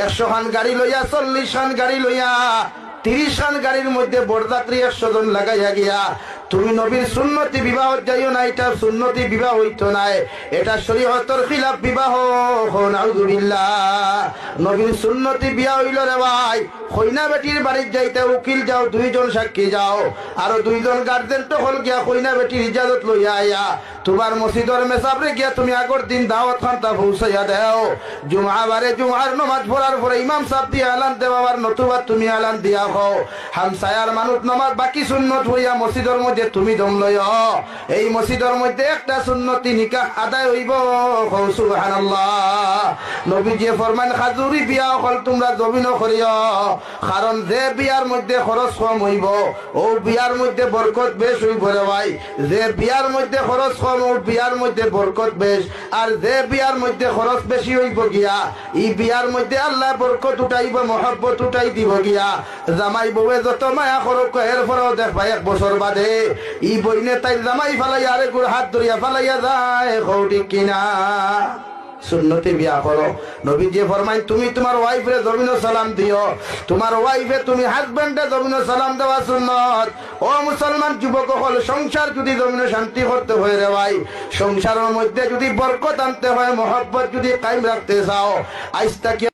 100 খান গাড়ি লইয়া 40 খান গাড়ি লইয়া 30 খান গাড়ির মধ্যে বরযাত্রী 100 জন লাগাইয়া গিয়া তুমি নবীর সুন্নতি বিবাহ যাইও না, এটা সুন্নতি বিবাহ হইতো না, এটা শরীয়তের খিলাফ বিবাহ। নাউযুবিল্লাহ। নবীর সুন্নতি বিয়া হইল রে ভাই, কইনা বেটির বাড়ির যাইতে উকিল যাও, 2 জন সাক্ষী যাও, আর 2 জন গার্জেন তো হল গিয়া কইনা বেটির ইজাজত লইয়া আয়া তোমার মসজিদের মেসাবরে গিয়া তুমি আগর দিন দাওয়াত খানটা পৌঁছাইয়া দেও। জুমা বারে জুমার নামাজ পড়ার পরে ইমাম সাহেব দিয়ে এলান দেওয়ার নতুবা তুমি এলান দিয়া হও। হামসায়ার মানুষ নামাজ বাকি সুন্নত হইয়া মসজিদের মধ্যে তুমি দম লইয়া, এই মসজিদের মধ্যে একটা সুন্নতি নিকাহ আদায় হইব। সুবহানাল্লাহ। নবীজি ফরমান খাজুরি বিয়া হল তোমরা জমিন করিও, কারণ যে বিয়ার মধ্যে খরচ কম হইব ও বিয়ার মধ্যে বরকত বেশ হইব রে ভাই। যে বিয়ার মধ্যে খরচ কম ও বিয়ার মধ্যে বরকত বেশ, আর যে বিয়ার মধ্যে খরচ বেশি হইব গিয়া এই বিয়ার মধ্যে আল্লাহ বরকত উঠাইব, মহব্বত উঠাই দিব গিয়া। জামাই বউয়ে যত মায়া করক এর পরেও দেখবা 1 বছর বাদে ই বইনে তাই জামাই ফালাইয়া আরে গুড় হাত ধরিয়া ফালাইয়া যায়। ঠিক কিনা? সুন্নতি বিয়া করো। নবীজি ফরমাই তুমি তোমার ওয়াইফে জমিন সালাম দিও, তোমার ওয়াইফে তুমি হাজবেন্ডে জমিন সালাম দেওয়া সুন্নত। ও মুসলমান যুবক হল, সংসার যদি জমিন শান্তি করতে হয় রে ভাই, সংসারের মধ্যে যদি বরকত আনতে হয়, মহব্বত যদি কায়েম রাখতে চাও, আজ তাকে